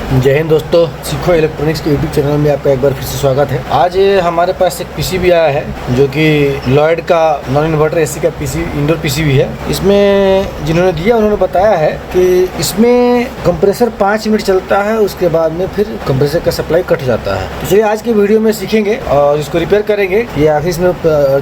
जय हिंद दोस्तों, सीखो इलेक्ट्रॉनिक्स के यूट्यूब चैनल में आपका एक बार फिर से स्वागत है। आज हमारे पास एक पीसीबी आया है जो कि लॉयड का नॉन इन्वर्टर एसी का इंडोर पीसीबी है। इसमें जिन्होंने दिया उन्होंने बताया है कि इसमें कंप्रेसर 5 मिनट चलता है, उसके बाद में फिर कंप्रेसर का सप्लाई कट जाता है। तो चलिए आज की वीडियो में सीखेंगे और इसको रिपेयर करेंगे या आखिर इसमें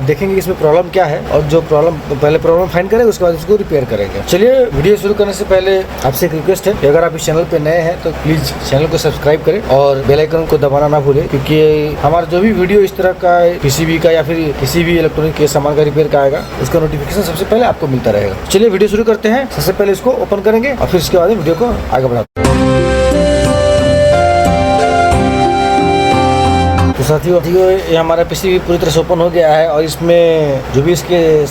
देखेंगे इसमें प्रॉब्लम क्या है और जो पहले प्रॉब्लम फाइंड करेंगे उसके बाद इसको रिपेयर करेंगे। चलिए वीडियो शुरू करने से पहले आपसे एक रिक्वेस्ट है कि अगर आप इस चैनल पे नए हैं तो प्लीज चैनल को सब्सक्राइब करें और बेल आइकन को दबाना ना भूलें, क्योंकि हमारा जो भी वीडियो इस तरह का पीसीबी का या फिर किसी भी इलेक्ट्रॉनिक के सामान का रिपेयर का आएगा उसका नोटिफिकेशन सबसे पहले आपको मिलता रहेगा। चलिए वीडियो शुरू करते हैं। सबसे पहले इसको ओपन करेंगे और फिर इसके बाद वीडियो को आगे बढ़ाते हैं। तो साथियों ये हमारा पीसीबी पूरी तरह से ओपन हो गया है और इसमें जो भी इसके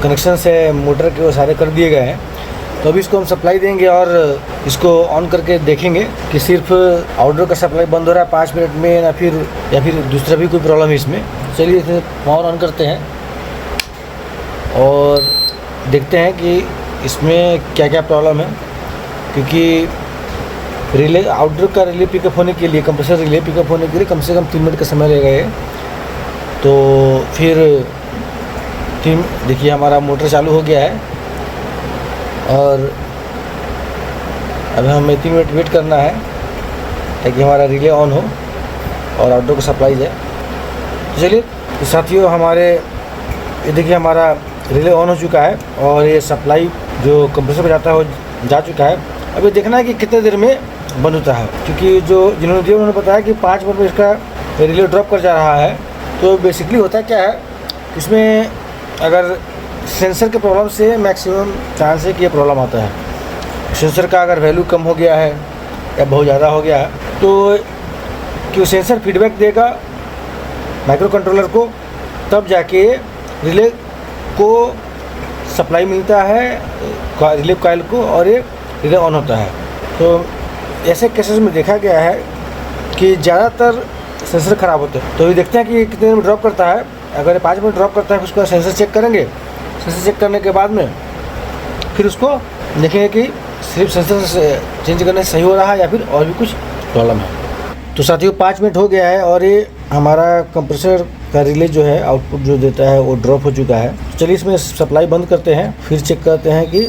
कनेक्शन है मोटर के वो सारे कर दिए गए हैं। तो अभी इसको हम सप्लाई देंगे और इसको ऑन करके देखेंगे कि सिर्फ आउटडोर का सप्लाई बंद हो रहा है 5 मिनट में या फिर दूसरा भी कोई प्रॉब्लम है इसमें। चलिए इसे पावर ऑन करते हैं और देखते हैं कि इसमें क्या क्या प्रॉब्लम है, क्योंकि रिले आउटडोर का रिले पिकअप होने के लिए, कंप्रेसर रिले पिकअप होने के लिए कम से कम 3 मिनट का समय लगेगा ये। तो फिर देखिए हमारा मोटर चालू हो गया है और अब हमें 3 मिनट वेट करना है ताकि हमारा रिले ऑन हो और आउटडोर को सप्लाई जाए। तो चलिए साथियों ये देखिए हमारा रिले ऑन हो चुका है और ये सप्लाई जो कंप्रेसर पर जाता है वो जा चुका है। अब ये देखना है कि कितने देर में बंद होता है, क्योंकि जिन्होंने दिया उन्होंने बताया कि 5 मिनट में इसका रिले ड्रॉप कर जा रहा है। तो बेसिकली होता क्या है, इसमें अगर सेंसर के प्रॉब्लम से मैक्सिमम चांस है कि ये प्रॉब्लम आता है। सेंसर का अगर वैल्यू कम हो गया है या बहुत ज़्यादा हो गया है तो कि सेंसर फीडबैक देगा माइक्रो कंट्रोलर को, तब जाके रिले को सप्लाई मिलता है रिले कॉइल को और ये रिले ऑन होता है। तो ऐसे केसेस में देखा गया है कि ज़्यादातर सेंसर ख़राब होते हैं। तो ये देखते हैं कि कितने देर में ड्रॉप करता है। अगर 5 मिनट ड्रॉप करता है उसके बाद सेंसर चेक करेंगे। सेंसर चेक करने के बाद में फिर उसको देखेंगे कि सिर्फ सेंसर से चेंज करने से सही हो रहा है या फिर और भी कुछ प्रॉब्लम है। तो साथियों 5 मिनट हो गया है और ये हमारा कंप्रेसर का रिले जो है आउटपुट जो देता है वो ड्रॉप हो चुका है। चलिए इसमें सप्लाई बंद करते हैं, फिर चेक करते हैं कि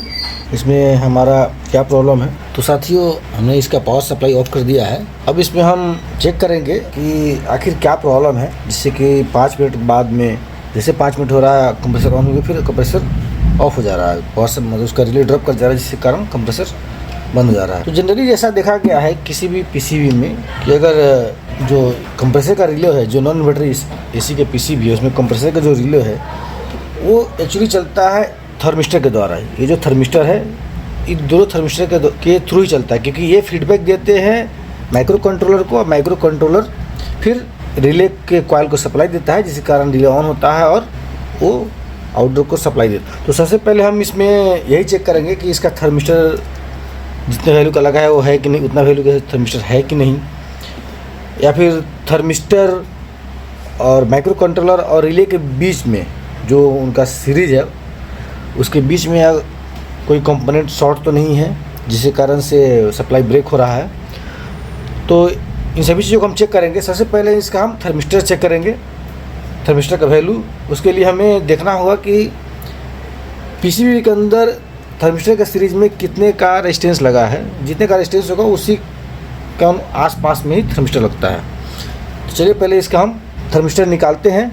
इसमें हमारा क्या प्रॉब्लम है। तो साथियों हमने इसका पावर सप्लाई ऑफ कर दिया है। अब इसमें हम चेक करेंगे कि आखिर क्या प्रॉब्लम है, जिससे कि 5 मिनट बाद में जैसे 5 मिनट हो रहा है कंप्रेसर ऑन हो गया, फिर कंप्रेसर ऑफ हो जा रहा है, पावर से मतलब उसका रिले ड्रॉप कर जा रहा है, जिसके कारण कंप्रेसर बंद हो जा रहा है। तो जनरली ऐसा देखा गया है किसी भी पीसीबी में कि अगर जो कंप्रेसर का रिले है, जो नॉन इन्वर्टर एसी के पीसीबी है, उसमें कंप्रेसर का जो रिले है वो एक्चुअली चलता है थर्मिस्टर के द्वारा। ये जो थर्मिस्टर है इन दोनों थर्मिस्टर के थ्रू ही चलता है, क्योंकि ये फीडबैक देते हैं माइक्रो कंट्रोलर को और माइक्रो कंट्रोलर फिर रिले के कॉइल को सप्लाई देता है, जिसके कारण रिले ऑन होता है और वो आउटडोर को सप्लाई देता है। तो सबसे पहले हम इसमें यही चेक करेंगे कि इसका थर्मिस्टर जितने वैल्यू का लगा है वो है कि नहीं, उतना वैल्यू का थर्मिस्टर है कि नहीं, या फिर थर्मिस्टर और माइक्रो कंट्रोलर और रिले के बीच में जो उनका सीरीज है उसके बीच में कोई कंपोनेंट शॉर्ट तो नहीं है जिसके कारण से सप्लाई ब्रेक हो रहा है। तो इन सभी चीज़ों को हम चेक करेंगे। सबसे पहले इसका हम थर्मिस्टर चेक करेंगे, थर्मिस्टर का वैल्यू। उसके लिए हमें देखना होगा कि पीसीबी के अंदर थर्मिस्टर का सीरीज में कितने का रेजिस्टेंस लगा है। जितने का रेजिस्टेंस होगा उसी का आसपास में ही थर्मिस्टर लगता है। तो चलिए पहले इसका हम थर्मिस्टर निकालते हैं,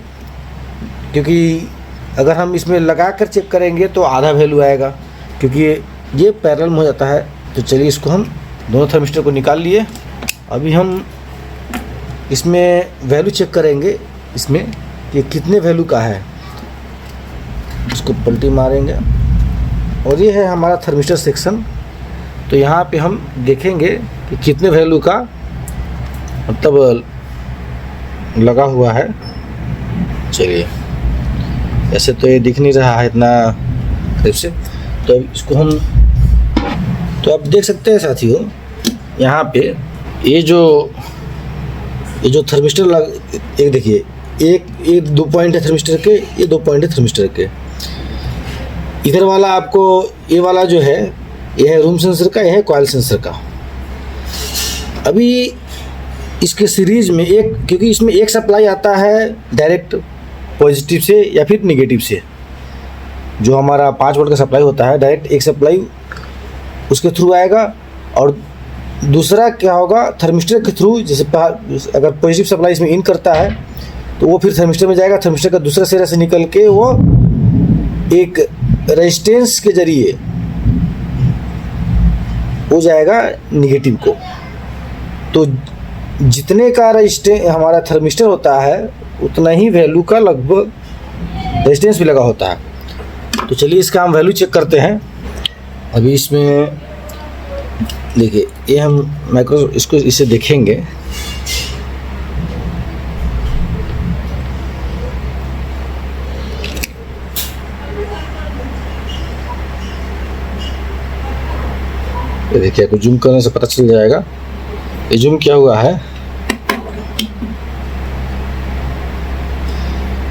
क्योंकि अगर हम इसमें लगा कर चेक करेंगे तो आधा वैल्यू आएगा, क्योंकि ये पैरेलल में हो जाता है। तो चलिए इसको हम दोनों थर्मिस्टर को निकाल लिए। अभी हम इसमें वैल्यू चेक करेंगे इसमें ये कितने वैल्यू का है। इसको पलटी मारेंगे और ये है हमारा थर्मिस्टर सेक्शन। तो यहाँ पे हम देखेंगे कि कितने वैल्यू का मतलब लगा हुआ है। चलिए ऐसे तो ये दिख नहीं रहा है इतना करीब से, तो इसको हम तो आप देख सकते हैं साथियों यहाँ पे ये जो थर्मिस्टर एक देखिए एक 2 पॉइंट है थर्मिस्टर के, ये 2 पॉइंट है थर्मिस्टर के। इधर वाला आपको ये वाला जो है ये है रूम सेंसर का, ये है कॉइल सेंसर का। अभी इसके सीरीज़ में एक, क्योंकि इसमें एक सप्लाई आता है डायरेक्ट पॉजिटिव से या फिर निगेटिव से, जो हमारा 5 वोल्ट का सप्लाई होता है डायरेक्ट एक सप्लाई उसके थ्रू आएगा, और दूसरा क्या होगा थर्मिस्टर के थ्रू, जैसे अगर पॉजिटिव सप्लाई इसमें इन करता है तो वो फिर थर्मिस्टर में जाएगा, थर्मिस्टर का दूसरा सिरा से निकल के वो एक रेजिस्टेंस के जरिए हो जाएगा निगेटिव को। तो जितने का रेजिस्टेंस हमारा थर्मिस्टर होता है उतना ही वैल्यू का लगभग रेजिस्टेंस भी लगा होता है। तो चलिए इसका हम वैल्यू चेक करते हैं। अभी इसमें देखिए, ये हम माइक्रो इसको इसे देखेंगे। ये देखिए, आपको जूम करने से पता चल जाएगा। ये जूम किया हुआ है,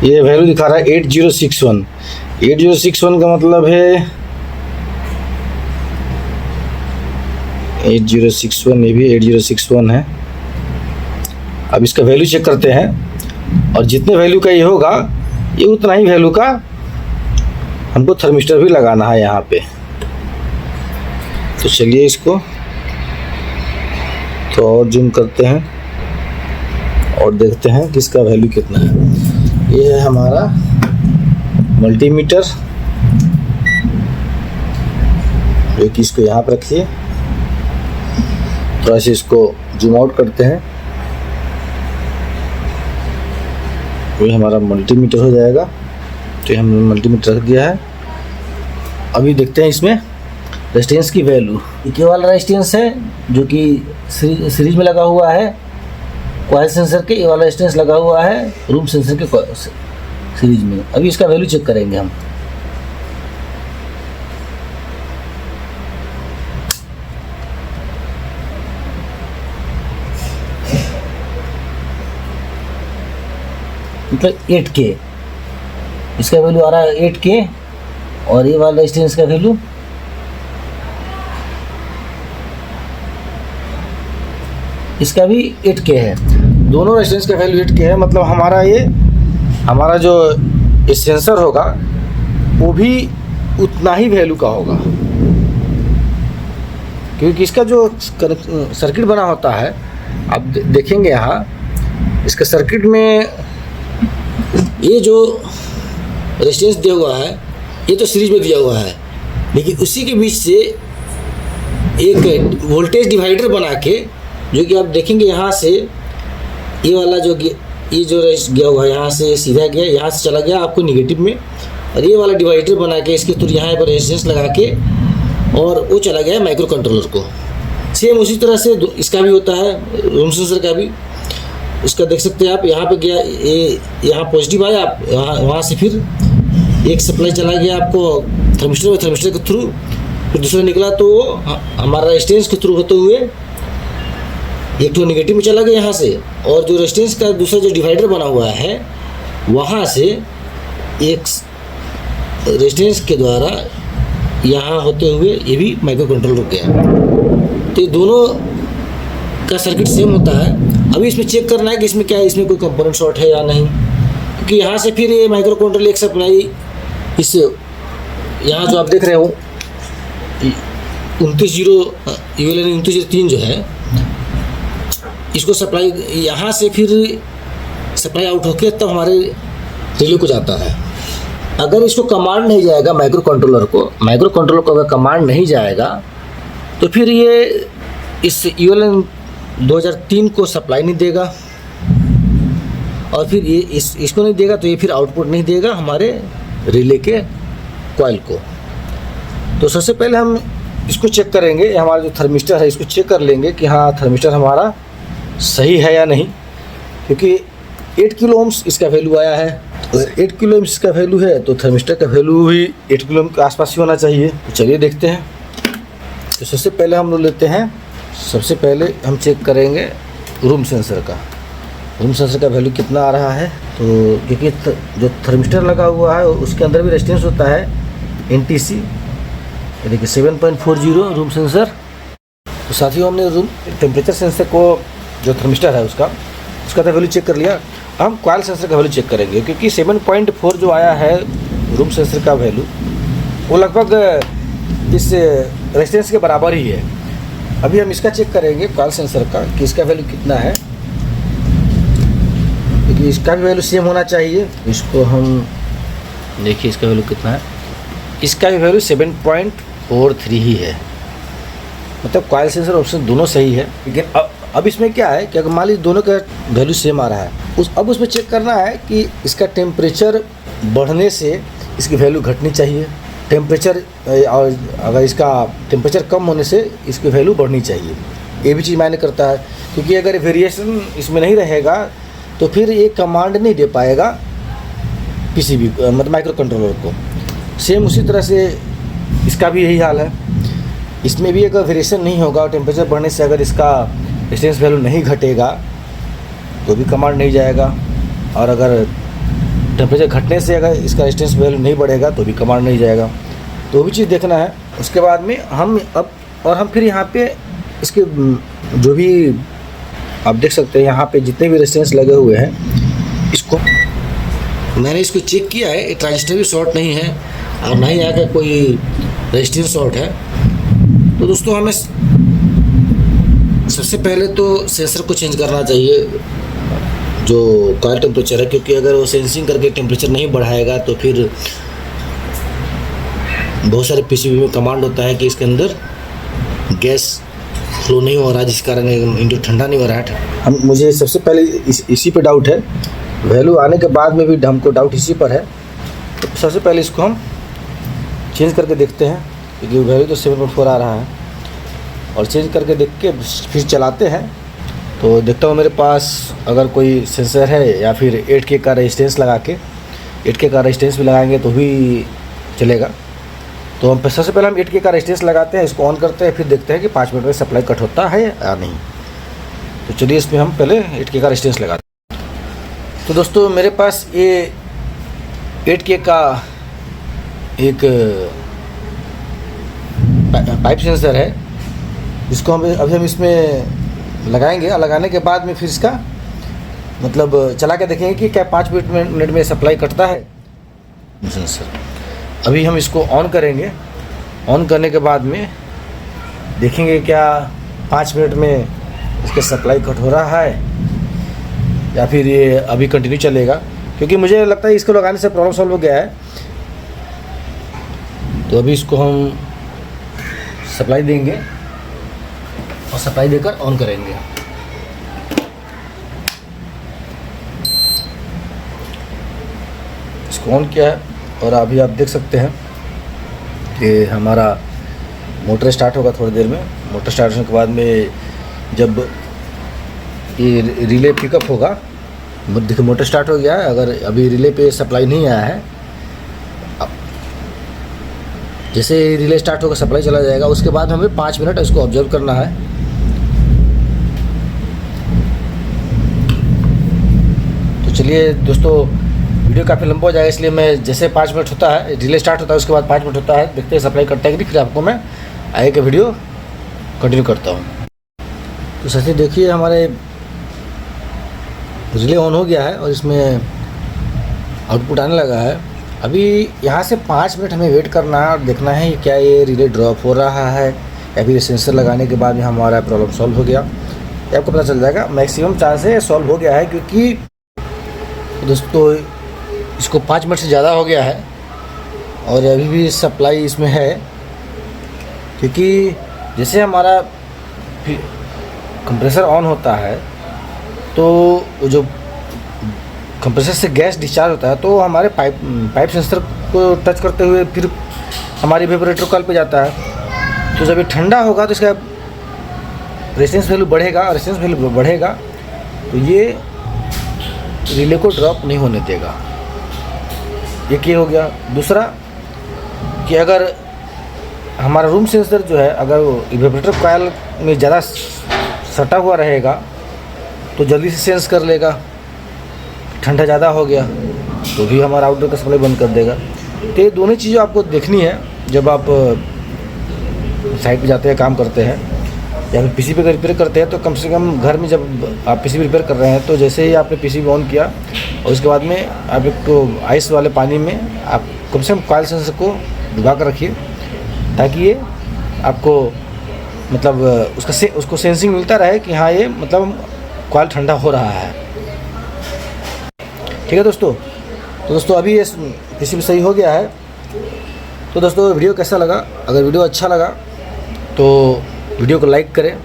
ये वैल्यू दिखा रहा है 8061। 8061 का मतलब है 8061, ये भी 8061 है। अब इसका वैल्यू चेक करते हैं, और जितने वैल्यू का ये होगा ये उतना ही वैल्यू का हमको थर्मिस्टर भी लगाना है यहाँ पे। तो चलिए इसको तो और जूम करते हैं और देखते हैं कि इसका वैल्यू कितना है। ये है हमारा मल्टीमीटर, जो कि इसको यहाँ पर रखिए, थोड़ा सा इसको जूम आउट करते हैं। ये हमारा मल्टीमीटर हो जाएगा। तो हमने मल्टीमीटर रख दिया है। अभी देखते हैं इसमें रेजिस्टेंस की वैल्यू। ये वाला रेजिस्टेंस है जो कि सीरीज में लगा हुआ है कॉइल सेंसर के, ये वाला रेजिस्टेंस लगा हुआ है रूम सेंसर के सीरीज में। अभी इसका वैल्यू चेक करेंगे हम। मतलब 8K इसका वैल्यू आ रहा है 8K, और ये वाला रेजिस्टेंस का वैल्यू इसका भी 8K है। दोनों रेजिस्टेंस का वैल्यू 8K है। मतलब हमारा जो सेंसर होगा वो भी उतना ही वैल्यू का होगा, क्योंकि इसका जो सर्किट बना होता है, आप देखेंगे यहाँ इसका सर्किट में ये जो रेजिस्टेंस दिया हुआ है ये तो सीरीज में दिया हुआ है, लेकिन उसी के बीच से एक वोल्टेज डिवाइडर बना के, जो कि आप देखेंगे यहाँ से ये वाला जो रेजिस्टेंस गया हुआ है यहाँ से सीधा गया, यहाँ से चला गया आपको निगेटिव में, और ये वाला डिवाइडर बना के इसके थ्रू यहाँ पर रेजिस्टेंस लगा के और वो चला गया माइक्रो कंट्रोलर को। सेम उसी तरह से इसका भी होता है, रूम सेंसर का भी। इसका देख सकते हैं आप, यहाँ पे गया ये, यहाँ पॉजिटिव आया, आप वहाँ से फिर एक सप्लाई चला गया आपको थर्मिस्टर के थ्रू, फिर दूसरा निकला तो वो हमारा रेजिस्टेंस के थ्रू होते हुए एक तो नेगेटिव में चला गया यहाँ से, और जो रेजिस्टेंस का दूसरा जो डिवाइडर बना हुआ है वहाँ से एक रेजिस्टेंस के द्वारा यहाँ होते हुए ये भी माइक्रो कंट्रोलर गया। तो ये दोनों का सर्किट सेम होता है। अभी इसमें चेक करना है कि इसमें क्या है, इसमें कोई कंपोनेंट शॉर्ट है या नहीं, क्योंकि यहाँ से फिर ये माइक्रो कंट्रोलर एक सप्लाई इस यहाँ जो आप देख रहे हो 2903 जो है, इसको सप्लाई यहाँ से फिर सप्लाई आउट होके तब हमारे रिले को जाता है। अगर इसको कमांड नहीं जाएगा माइक्रो कंट्रोलर को अगर कमांड नहीं जाएगा तो फिर ये इस ULN 2003 को सप्लाई नहीं देगा, और फिर ये इसको नहीं देगा तो ये फिर आउटपुट नहीं देगा हमारे रिले के कॉइल को। तो सबसे पहले हम इसको चेक करेंगे, हमारा जो थर्मिस्टर है इसको चेक कर लेंगे कि हाँ थर्मिस्टर हमारा सही है या नहीं, क्योंकि 8 किलो ओम्स इसका वैल्यू आया है। अगर 8 किलो ओम्स इसका वैल्यू है तो थर्मिस्टर का वैल्यू भी 8 किलो ओम के आसपास ही होना चाहिए। तो चलिए देखते हैं। तो सबसे पहले हम लोग लेते हैं, सबसे पहले हम चेक करेंगे रूम सेंसर का वैल्यू कितना आ रहा है। तो क्योंकि जो थर्मिस्टर लगा हुआ है उसके अंदर भी रेजिस्टेंस होता है NTC, देखिए 7.40 रूम सेंसर। तो साथियों हमने रूम टेम्परेचर सेंसर को जो थर्मिस्टर है उसका तो वैल्यू चेक कर लिया। हम कॉइल सेंसर का वैल्यू चेक करेंगे क्योंकि 7.4 जो आया है रूम सेंसर का वैल्यू वो लगभग इस रेजिस्टेंस के बराबर ही है। अभी हम इसका चेक करेंगे कॉइल सेंसर का कि इसका वैल्यू कितना है, क्योंकि इसका भी वैल्यू सेम होना चाहिए। इसको हम देखिए इसका वैल्यू कितना है, इसका भी वैल्यू 7.43 ही है, मतलब कॉइल सेंसर ऑप्शन दोनों सही है। लेकिन अब इसमें क्या है कि अगर मान लीजिए दोनों का वैल्यू सेम आ रहा है अब उसमें चेक करना है कि इसका टेम्परेचर बढ़ने से इसकी वैल्यू घटनी चाहिए, टेम्परेचर और अगर इसका टेम्परेचर कम होने से इसकी वैल्यू बढ़नी चाहिए। ये भी चीज़ मायने करता है, क्योंकि अगर वेरिएशन इसमें नहीं रहेगा तो फिर ये कमांड नहीं दे पाएगा किसी भी मतलब माइक्रो कंट्रोलर को। सेम उसी तरह से इसका भी यही हाल है, इसमें भी अगर वेरिएशन नहीं होगा और टेम्परेचर बढ़ने से अगर इसका रेजिस्टेंस वैल्यू नहीं घटेगा तो भी कमांड नहीं जाएगा, और अगर टेम्परेचर घटने से अगर इसका रेजिस्टेंस वैल्यू नहीं बढ़ेगा तो भी कमांड नहीं जाएगा। तो वो भी चीज़ देखना है। उसके बाद में हम फिर यहाँ पे इसके जो भी आप देख सकते हैं यहाँ पे जितने भी रेजिस्टेंस लगे हुए हैं इसको मैंने इसको चेक किया है, ये ट्रांजिस्टर भी शॉर्ट नहीं है और ना ही यहाँ का कोई रेजिस्टेंस शॉर्ट है। तो दोस्तों हमें सबसे पहले तो सेंसर को चेंज करना चाहिए जो कॉइल टेम्परेचर है, क्योंकि अगर वो सेंसिंग करके टेम्परेचर नहीं बढ़ाएगा तो फिर बहुत सारे पीसीबी में कमांड होता है कि इसके अंदर गैस फ्लो नहीं हो रहा, जिस कारण इंडो ठंडा नहीं हो रहा है। मुझे सबसे पहले इसी पे डाउट है, वैल्यू आने के बाद में भी हमको डाउट इसी पर है। तो सबसे पहले इसको हम चेंज करके देखते हैं, क्योंकि वैल्यू तो 7.4 आ रहा है, और चेंज करके देख के फिर चलाते हैं। तो देखता हूँ मेरे पास अगर कोई सेंसर है या फिर 8K का रेजिस्टेंस लगा के 8K का रेजिस्टेंस भी लगाएंगे तो भी चलेगा। तो हम सबसे पहले हम 8K का रेजिस्टेंस लगाते हैं, इसको ऑन करते हैं, फिर देखते हैं कि 5 मिनट में सप्लाई कट होता है या नहीं। तो चलिए इसमें हम पहले 8K का रेजिस्टेंस लगाते हैं। तो दोस्तों मेरे पास ये 8K का एक पाइप सेंसर है, इसको अभी हम इसमें लगाएंगे, और लगाने के बाद में फिर इसका मतलब चला के देखेंगे कि क्या 5 मिनट में सप्लाई कटता है सेंसर। अभी हम इसको ऑन करेंगे, ऑन करने के बाद में देखेंगे क्या 5 मिनट में इसका सप्लाई कट हो रहा है या फिर ये अभी कंटिन्यू चलेगा, क्योंकि मुझे लगता है इसको लगाने से प्रॉब्लम सॉल्व हो गया है। तो अभी इसको हम सप्लाई देंगे और सप्लाई देकर ऑन करेंगे। इसको ऑन किया है और अभी आप देख सकते हैं कि हमारा मोटर स्टार्ट होगा थोड़ी देर में। मोटर स्टार्ट होने के बाद में जब ये रिले पिकअप होगा, देखिए मोटर स्टार्ट हो गया है, अगर अभी रिले पे सप्लाई नहीं आया है, जैसे रिले स्टार्ट होगा सप्लाई चला जाएगा। उसके बाद हमें 5 मिनट इसको ऑब्जर्व करना है। तो चलिए दोस्तों वीडियो काफ़ी लंबा हो जाएगा, इसलिए मैं जैसे 5 मिनट होता है रिले स्टार्ट होता है उसके बाद 5 मिनट होता है, देखते हैं सप्लाई करता है कि नहीं, फिर आपको मैं आगे का वीडियो कंटिन्यू करता हूँ। तो साथियों देखिए हमारे रिले ऑन हो गया है और इसमें आउटपुट आने लगा है। अभी यहाँ से 5 मिनट हमें वेट करना है और देखना है क्या ये रिले ड्रॉप हो रहा है या फिर सेंसर लगाने के बाद में हमारा प्रॉब्लम सॉल्व हो गया, ये आपको पता चल जाएगा। मैक्सिमम चांस है सॉल्व हो गया है, क्योंकि दोस्तों इसको 5 मिनट से ज़्यादा हो गया है और अभी भी सप्लाई इसमें है, क्योंकि जैसे हमारा कंप्रेसर ऑन होता है तो जो कंप्रेसर से गैस डिस्चार्ज होता है तो हमारे पाइप सेंसर को टच करते हुए फिर हमारी इवेपोरेटर कॉइल पे जाता है। तो जब ये ठंडा होगा तो इसका रेजिस्टेंस वैल्यू बढ़ेगा, और रेजिस्टेंस वैल्यू बढ़ेगा तो ये रिले को ड्रॉप नहीं होने देगा। ये क्या हो गया। दूसरा कि अगर हमारा रूम सेंसर जो है अगर इवेपोरेटर कॉइल में ज़्यादा सटा हुआ रहेगा तो जल्दी से सेंस कर लेगा, ठंडा ज़्यादा हो गया तो भी हमारा आउटडोर का सप्लाई बंद कर देगा। तो ये दोनों चीज़ें आपको देखनी है जब आप साइट पे जाते हैं काम करते हैं। या फिर पीसी पे रिपेयर करते हैं तो कम से कम घर में जब आप पीसी रिपेयर कर रहे हैं तो जैसे ही आपने पीसी ऑन किया और उसके बाद में आप एक आइस वाले पानी में आप कम से कम कॉइल सेंसर को डुबा कर रखिए, ताकि ये आपको मतलब उसको सेंसिंग मिलता रहे कि हाँ ये मतलब कॉइल ठंडा हो रहा है। ठीक है दोस्तों, तो दोस्तों अभी ये पीसी भी सही हो गया है। तो दोस्तों वीडियो कैसा लगा? अगर वीडियो अच्छा लगा तो वीडियो को लाइक करें,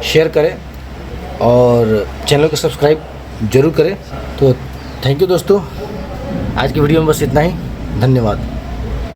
शेयर करें और चैनल को सब्सक्राइब जरूर करें। तो थैंक यू दोस्तों, आज की वीडियो में बस इतना ही। धन्यवाद।